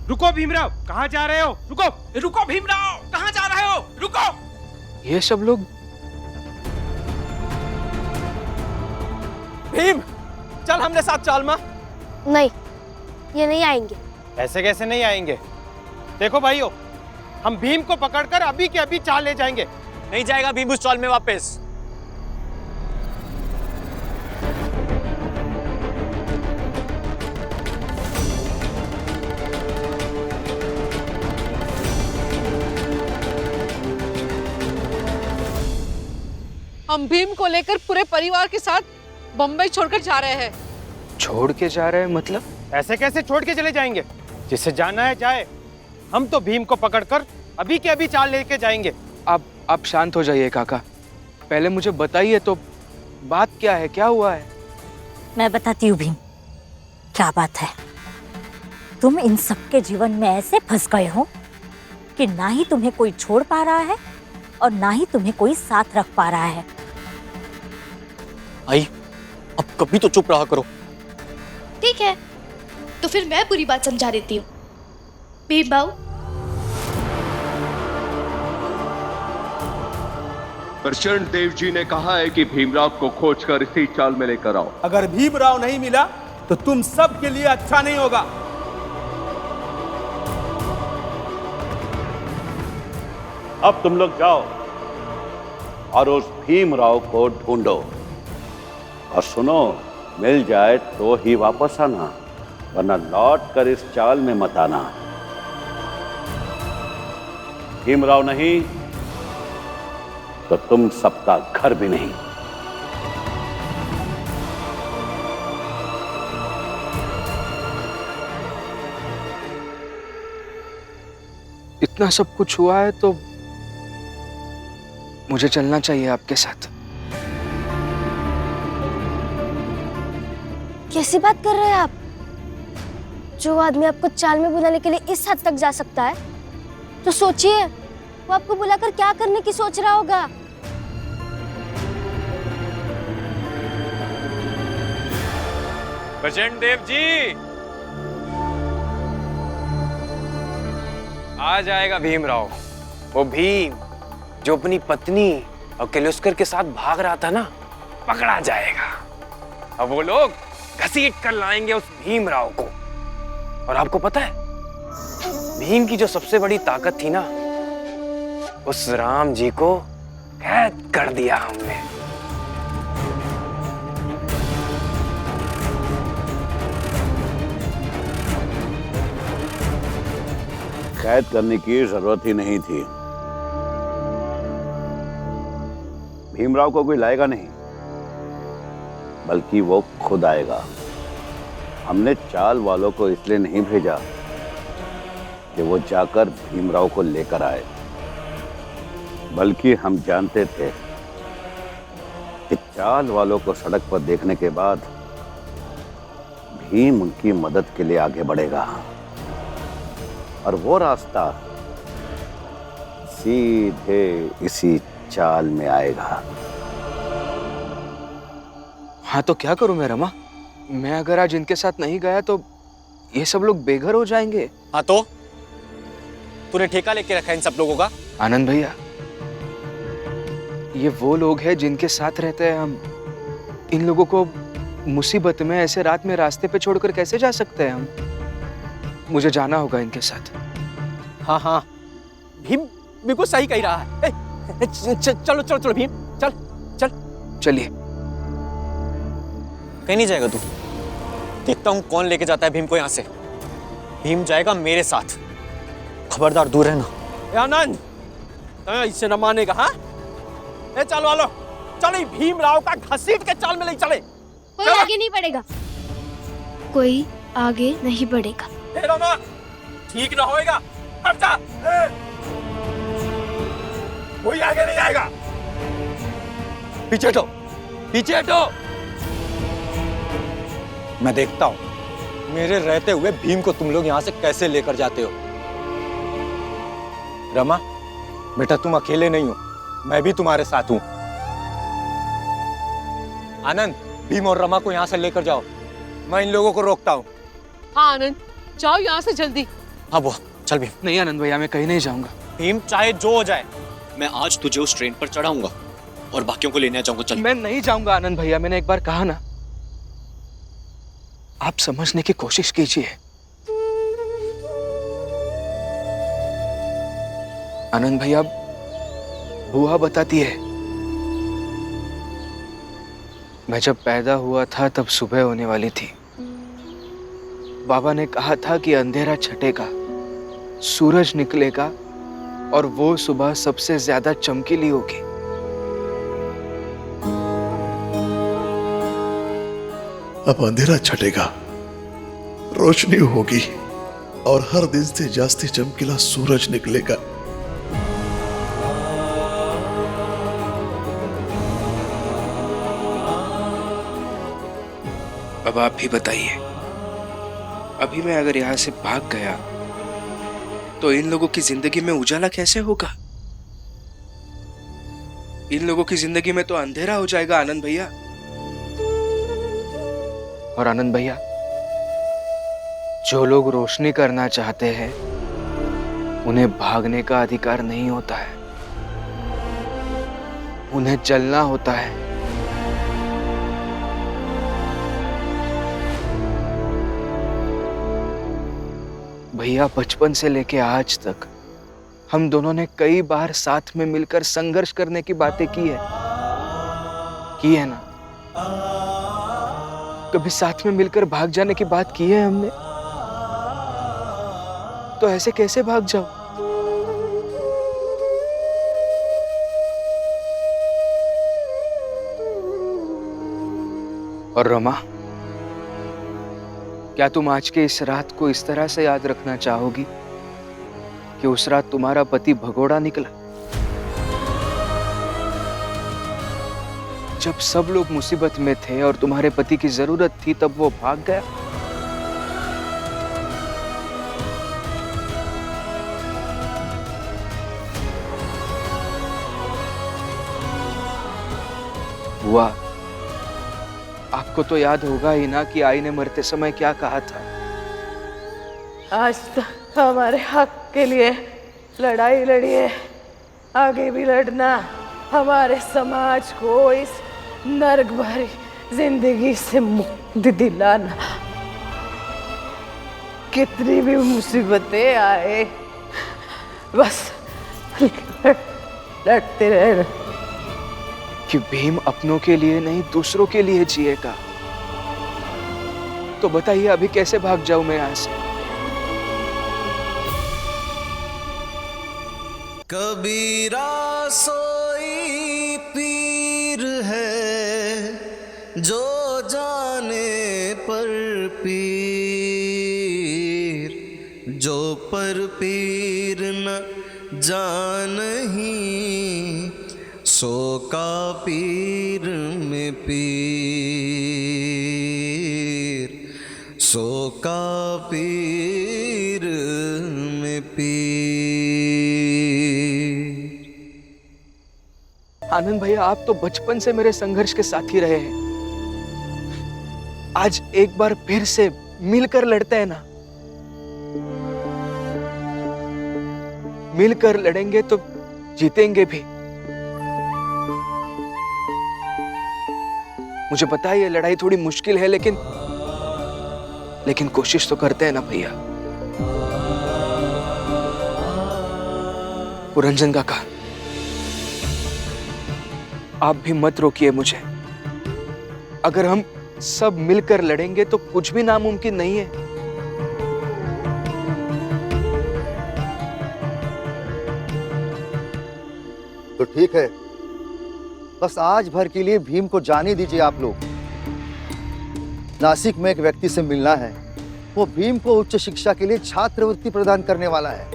रुको भीमराव, कहाँ जा रहे हो? रुको रुको भीमराव, कहाँ जा रहे हो? रुको। ये सब लोग भीम, चल हमने साथ चाल मां। नहीं, ये नहीं आएंगे। ऐसे कैसे नहीं आएंगे? देखो भाइयों, हम भीम को पकड़कर अभी के अभी चाल ले जाएंगे। नहीं जाएगा भीम उस चाल में वापस। हम भीम को लेकर पूरे परिवार के साथ बम्बई छोड़कर जा रहे हैं। छोड़ के जा रहे हैं मतलब? ऐसे कैसे छोड़ के चले जाएंगे? जिसे जाना है जाए, हम तो भीम को पकड़कर अभी के अभी चाल लेके जाएंगे। आप शांत हो जाइए काका, पहले मुझे बताइए तो बात क्या है, क्या हुआ है? मैं बताती हूँ भीम, क्या बात है। तुम इन सबके जीवन में ऐसे फंस गए हो कि ना ही तुम्हें कोई छोड़ पा रहा है और ना ही तुम्हें कोई साथ रख पा रहा है। आई, अब कभी तो चुप रहा करो। ठीक है, तो फिर मैं पूरी बात समझा देती हूँ। भीम बाबू, प्रचंड देव जी ने कहा है कि भीमराव को खोजकर इसी चाल में लेकर आओ। अगर भीमराव नहीं मिला तो तुम सब के लिए अच्छा नहीं होगा। अब तुम लोग जाओ और उस भीमराव को ढूंढो, और सुनो, मिल जाए तो ही वापस आना, वरना लौट कर इस चाल में मत आना। भीमराव नहीं तो तुम सबका घर भी नहीं। इतना सब कुछ हुआ है तो मुझे चलना चाहिए आपके साथ। कैसी बात कर रहे हैं आप? जो आदमी आपको चाल में बुलाने के लिए इस हद तक जा सकता है, तो सोचिए वो आपको बुलाकर क्या करने की सोच रहा होगा। प्रचंड देव जी, आ जाएगा भीमराव। वो भीम जो अपनी पत्नी और किर्लोस्कर के साथ भाग रहा था ना, पकड़ा जाएगा। अब वो लोग घसीट कर लाएंगे उस भीमराव को। और आपको पता है, भीम की जो सबसे बड़ी ताकत थी ना, उस राम जी को कैद कर दिया हमने। कैद करने की जरूरत ही नहीं थी। भीमराव को कोई लाएगा नहीं, बल्कि वो खुद आएगा। हमने चाल वालों को इसलिए नहीं भेजा कि वो जाकर भीमराव को लेकर आए, बल्कि हम जानते थे कि चाल वालों को सड़क पर देखने के बाद भीम उनकी मदद के लिए आगे बढ़ेगा, और वो रास्ता सीधे इसी चाल में आएगा। हाँ तो क्या करूं मैं रमा? मैं अगर आज इनके साथ नहीं गया तो ये सब लोग बेघर हो जाएंगे। हाँ तो तूने ठेका लेके रखा है इन सब लोगों का? आनंद भैया, ये वो लोग हैं जिनके साथ रहते हैं हम। इन लोगों को मुसीबत में ऐसे रात में रास्ते पे छोड़कर कैसे जा सकते हैं हम? मुझे जाना होगा इनके साथ। हाँ हाँ, भीम बिल्कुल सही कह रहा है। चलो चलो चलो भीम, चल चल। चलिए। कहीं नहीं जाएगा तू? देखता हूँ कौन लेके जाता है भीम को यहाँ से। भीम जाएगा मेरे साथ, खबरदार दूर रहना। आनंद, इससे न मानेगा? हाँ, ए चाल वालो, चलो भीमराव का घसीट के चाल में ले चले। कोई आगे नहीं बढ़ेगा, कोई आगे नहीं बढ़ेगा। रमा, ठीक ना होएगा। अब जा, कोई आगे नहीं आएगा। पीछे हटो, पीछे हटो। मैं देखता हूं मेरे रहते हुए भीम को तुम लोग यहां से कैसे लेकर जाते हो। रमा बेटा, तुम अकेले नहीं हो, मैं भी तुम्हारे साथ हूं। आनंद, भीम और रमा को यहां से लेकर जाओ, मैं इन लोगों को रोकता हूं। हाँ आनंद, जाओ यहाँ से जल्दी। हाँ बुआ, चल भीम। नहीं आनंद भैया, मैं कहीं नहीं जाऊंगा। भीम चाहे जो हो जाए, मैं आज तुझे उस ट्रेन पर चढ़ाऊंगा और बाकियों को लेने जाऊंगा। चल। मैं नहीं जाऊंगा आनंद भैया, मैंने एक बार कहा ना। आप समझने की कोशिश कीजिए। आनंद भैया, बुआ बताती है, मैं जब पैदा हुआ था तब सुबह होने वाली थी। बाबा ने कहा था कि अंधेरा छटेगा, सूरज निकलेगा और वो सुबह सबसे ज्यादा चमकीली होगी। अब अंधेरा छटेगा, रोशनी होगी और हर दिन से जास्ती चमकीला सूरज निकलेगा। अब आप भी बताइए, अभी मैं अगर यहां से भाग गया तो इन लोगों की जिंदगी में उजाला कैसे होगा? इन लोगों की जिंदगी में तो अंधेरा हो जाएगा आनंद भैया। और आनंद भैया, जो लोग रोशनी करना चाहते हैं उन्हें भागने का अधिकार नहीं होता है, उन्हें चलना होता है। भैया, बचपन से लेके आज तक हम दोनों ने कई बार साथ में मिलकर संघर्ष करने की बातें की है ना? कभी साथ में मिलकर भाग जाने की बात की है हमने? तो ऐसे कैसे भाग जाओ? और रमा, क्या तुम आज के इस रात को इस तरह से याद रखना चाहोगी कि उस रात तुम्हारा पति भगोड़ा निकला? जब सब लोग मुसीबत में थे और तुम्हारे पति की जरूरत थी, तब वो भाग गया। बुआ, आपको तो याद होगा ही ना कि आई ने मरते समय क्या कहा था? आज तक हमारे हक के लिए लड़ाई लड़ी है, आगे भी लड़ना, हमारे समाज को इस नर्क भरी जिंदगी से मुक्ति दिलाना। कितनी भी मुसीबतें आए, बस लड़ते रहना। कि भीम अपनों के लिए नहीं, दूसरों के लिए जिएगा। तो बताइए, अभी कैसे भाग जाऊं मैं यहां से? कबीरा सोई पीर है, जो जाने पर पीर, जो पर पीर न जानही, सो का पीर में पीर, सो का पीर में पीर। आनंद भैया, आप तो बचपन से मेरे संघर्ष के साथी रहे हैं। आज एक बार फिर से मिलकर लड़ते हैं ना? मिलकर लड़ेंगे तो जीतेंगे भी। मुझे पता है ये लड़ाई थोड़ी मुश्किल है, लेकिन कोशिश तो करते हैं ना भैया। पुरंजन काका, आप भी मत रोकिए मुझे। अगर हम सब मिलकर लड़ेंगे तो कुछ भी नामुमकिन नहीं है। तो ठीक है, बस आज भर के लिए भीम को जाने दीजिए आप लोग। नासिक में एक व्यक्ति से मिलना है, वो भीम को उच्च शिक्षा के लिए छात्रवृत्ति प्रदान करने वाला है।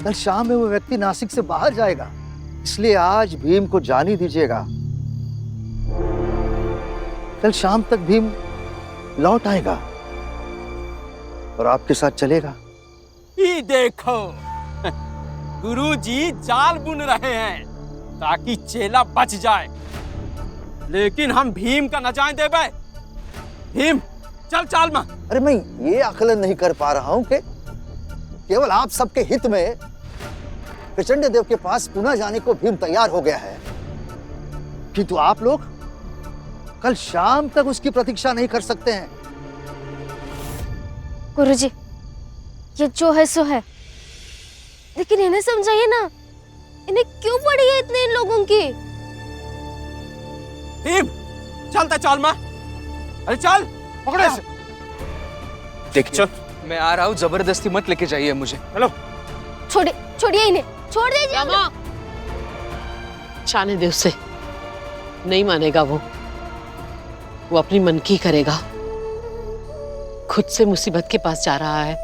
कल शाम में वो व्यक्ति नासिक से बाहर जाएगा, इसलिए आज भीम को जाने दीजिएगा। कल शाम तक भीम लौट आएगा और आपके साथ चलेगा। ये देखो, गुरुजी जाल बुन रहे हैं ताकि चेला बच जाए, लेकिन हम भीम का न जाने देबे। भीम, चल चाल में। अरे मैं ये आकलन नहीं कर पा रहा हूं कि केवल आप सबके हित में प्रचंड देव के पास पुनः जाने को भीम तैयार हो गया है, किंतु आप लोग कल शाम तक उसकी प्रतीक्षा नहीं कर सकते हैं। गुरुजी, ये जो है सो है, लेकिन इन्हें समझाइए ना, इन्हें क्यों पड़ी है इतने इन लोगों की? भीम, चलता चल मां। अरे चल, पकड़े इसे। देखिए, चल। मैं आ रहा हूँ, जबरदस्ती मत लेके जाइए मुझे। चलो। छोड़िए इन्हें, छोड़ दीजिए। जाने दे उसे, नहीं मानेगा वो अपनी मन की करेगा। खुद से मुसीबत के पास जा रहा है,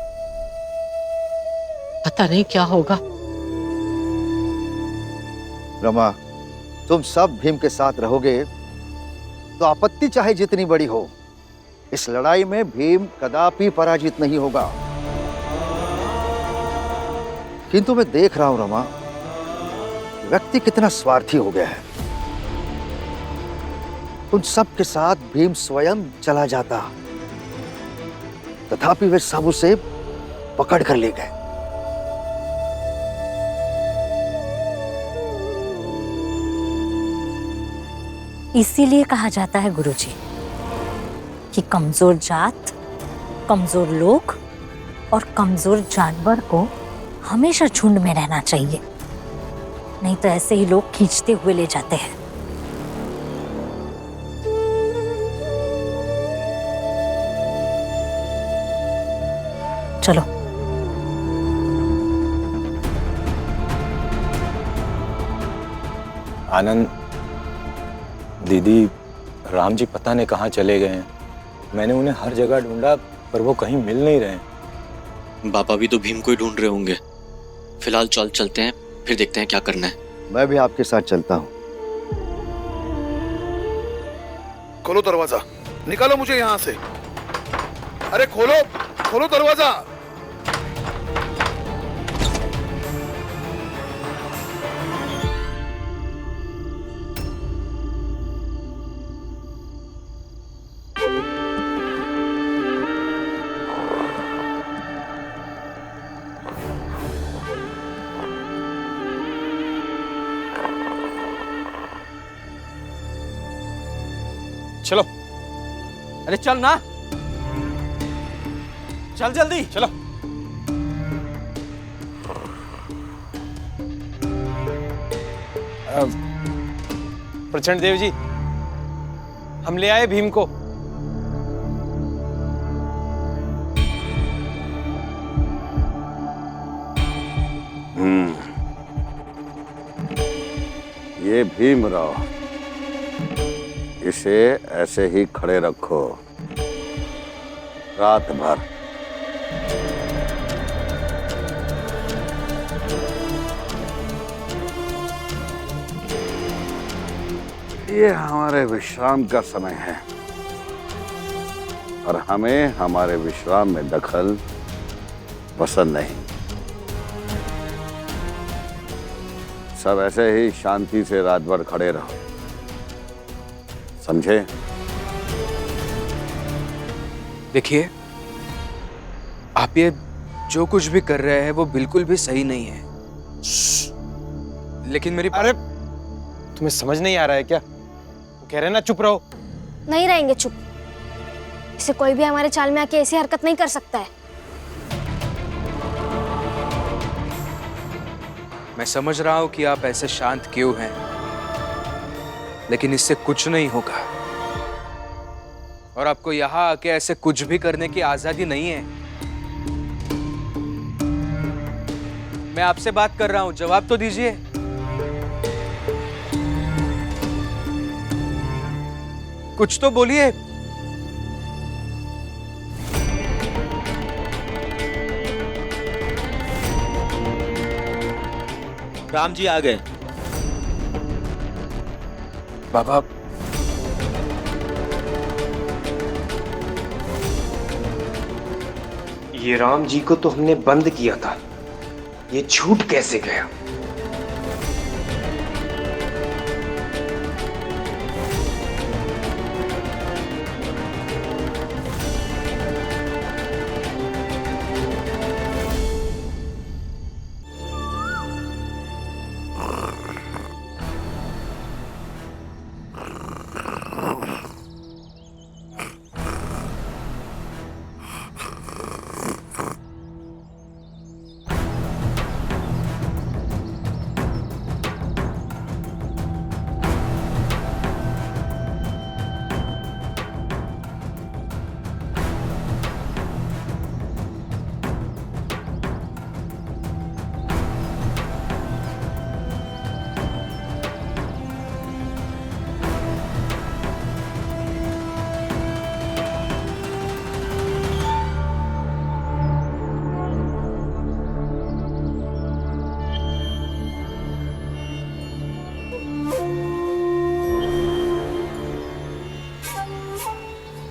पता नहीं क्या होगा। रमा, तुम सब भीम के साथ रहोगे तो आपत्ति चाहे जितनी बड़ी हो, इस लड़ाई में भीम कदापि पराजित नहीं होगा। किंतु मैं देख रहा हूं रमा, व्यक्ति कितना स्वार्थी हो गया है। उन सब के साथ भीम स्वयं चला जाता, तथापि वे सब उसे पकड़ कर ले गए। इसीलिए कहा जाता है गुरुजी कि कमजोर जात, कमजोर लोग और कमजोर जानवर को हमेशा झुंड में रहना चाहिए, नहीं तो ऐसे ही लोग खींचते हुए ले जाते हैं। चलो। आनंद, दीदी, राम जी पता नहीं कहाँ चले गए हैं। मैंने उन्हें हर जगह ढूंढा पर वो कहीं मिल नहीं रहे। बाबा भी तो भीम को ही ढूंढ रहे होंगे। फिलहाल चलते हैं, फिर देखते हैं क्या करना है। मैं भी आपके साथ चलता हूँ। खोलो दरवाजा, निकालो मुझे यहाँ से। अरे खोलो, खोलो दरवाजा। चलो। अरे चल ना, चल जल्दी, चलो। प्रचंड देव जी, हम ले आए भीम को। ये भीमराव, इसे ऐसे ही खड़े रखो रात भर। ये हमारे विश्राम का समय है और हमें हमारे विश्राम में दखल पसंद नहीं। सब ऐसे ही शांति से रात भर खड़े रहो, समझे? देखिए, आप ये जो कुछ भी कर रहे हैं वो बिल्कुल भी सही नहीं है। लेकिन मेरी अरे तुम्हें समझ नहीं आ रहा है क्या? वो कह रहे हैं ना चुप रहो। नहीं रहेंगे चुप। इसे कोई भी हमारे चाल में आके ऐसी हरकत नहीं कर सकता है। मैं समझ रहा हूं कि आप ऐसे शांत क्यों हैं, लेकिन इससे कुछ नहीं होगा और आपको यहां आके ऐसे कुछ भी करने की आजादी नहीं है। मैं आपसे बात कर रहा हूं, जवाब तो दीजिए। कुछ तो बोलिए। राम जी आ गए। बाबा, ये राम जी को तो हमने बंद किया था, ये छूट कैसे गया?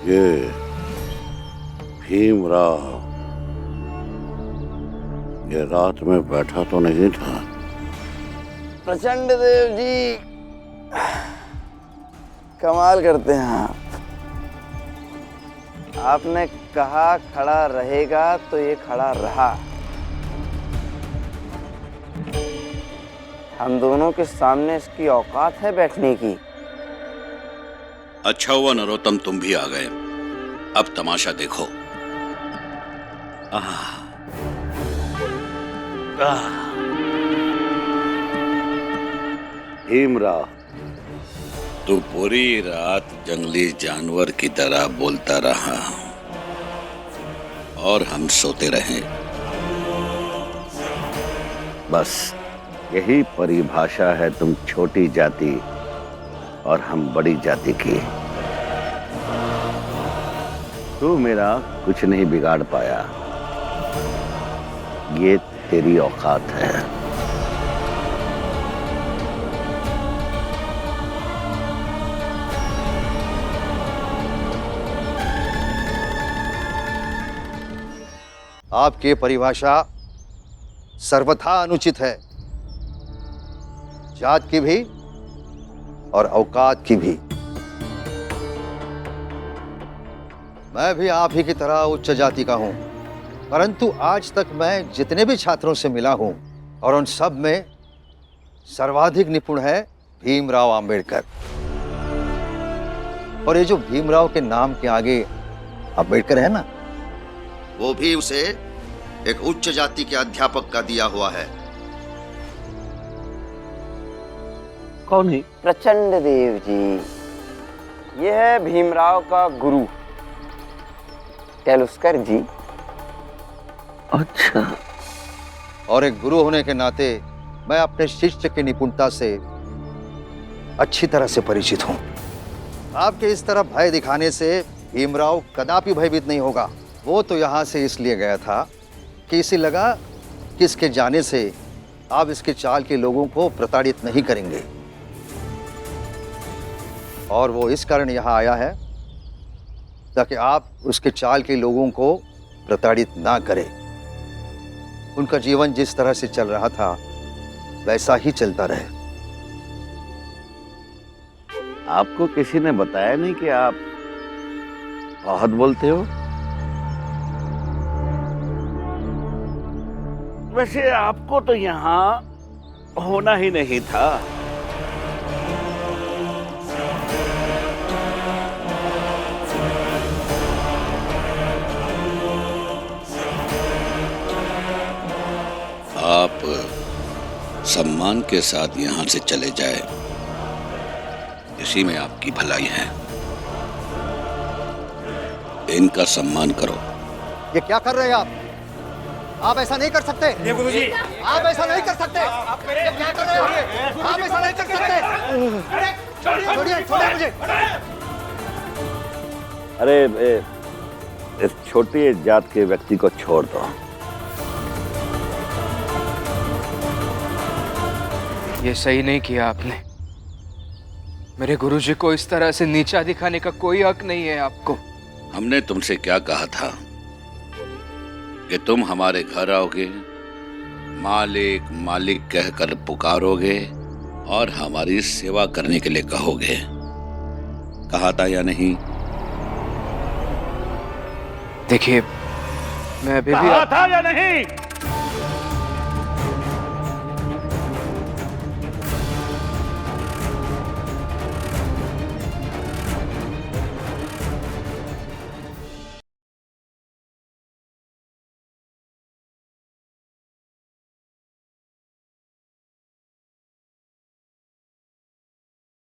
ये भीमराव ये रात में बैठा तो नहीं था? प्रचंड देव जी कमाल करते हैं आप। आपने कहा खड़ा रहेगा तो ये खड़ा रहा। हम दोनों के सामने इसकी औकात है बैठने की। अच्छा हुआ नरोत्तम तुम भी आ गए। अब तमाशा देखो। भीमराव, तू पूरी रात जंगली जानवर की तरह बोलता रहा और हम सोते रहे। बस यही परिभाषा है तुम छोटी जाति और हम बड़ी जाति की। तू मेरा कुछ नहीं बिगाड़ पाया। ये तेरी औकात है। आपकी परिभाषा सर्वथा अनुचित है, जात की भी और औकात की भी। मैं भी आप ही की तरह उच्च जाति का हूं, परंतु आज तक मैं जितने भी छात्रों से मिला हूं और उन सब में सर्वाधिक निपुण है भीमराव अंबेडकर। और ये जो भीमराव के नाम के आगे अंबेडकर है ना, वो भी उसे एक उच्च जाति के अध्यापक का दिया हुआ है। कौन है? प्रचंड देव जी, यह है भीमराव का गुरु कैलुस्कर जी। अच्छा। और एक गुरु होने के नाते मैं अपने शिष्य की निपुणता से अच्छी तरह से परिचित हूं। आपके इस तरह भय दिखाने से भीमराव कदापि भयभीत नहीं होगा। वो तो यहां से इसलिए गया था कि इसे लगा कि इसके जाने से आप इसके चाल के लोगों को प्रताड़ित नहीं करेंगे, और वो इस कारण यहाँ आया है ताकि आप उसके चाल के लोगों को प्रताड़ित ना करें। उनका जीवन जिस तरह से चल रहा था वैसा ही चलता रहे। आपको किसी ने बताया नहीं कि आप बहुत बोलते हो? वैसे आपको तो यहाँ होना ही नहीं था। आप सम्मान के साथ यहाँ से चले जाए, इसी में आपकी भलाई है। इनका सम्मान करो। ये क्या कर रहे हैं आप? आप ऐसा नहीं कर सकते। गुरुजी, आप ऐसा नहीं कर सकते। ये क्या कर रहे हो? आप ऐसा नहीं कर सकते। छोड़िए, छोड़िए मुझे। अरे इस छोटी जात के व्यक्ति को छोड़ दो। ये सही नहीं किया आपने। मेरे गुरुजी को इस तरह से नीचा दिखाने का कोई हक नहीं है आपको। हमने तुमसे क्या कहा था कि तुम हमारे घर आओगे, मालिक मालिक कहकर पुकारोगे और हमारी सेवा करने के लिए कहोगे। कहा था या नहीं? देखिए, मैं अभी भी कहा था या नहीं?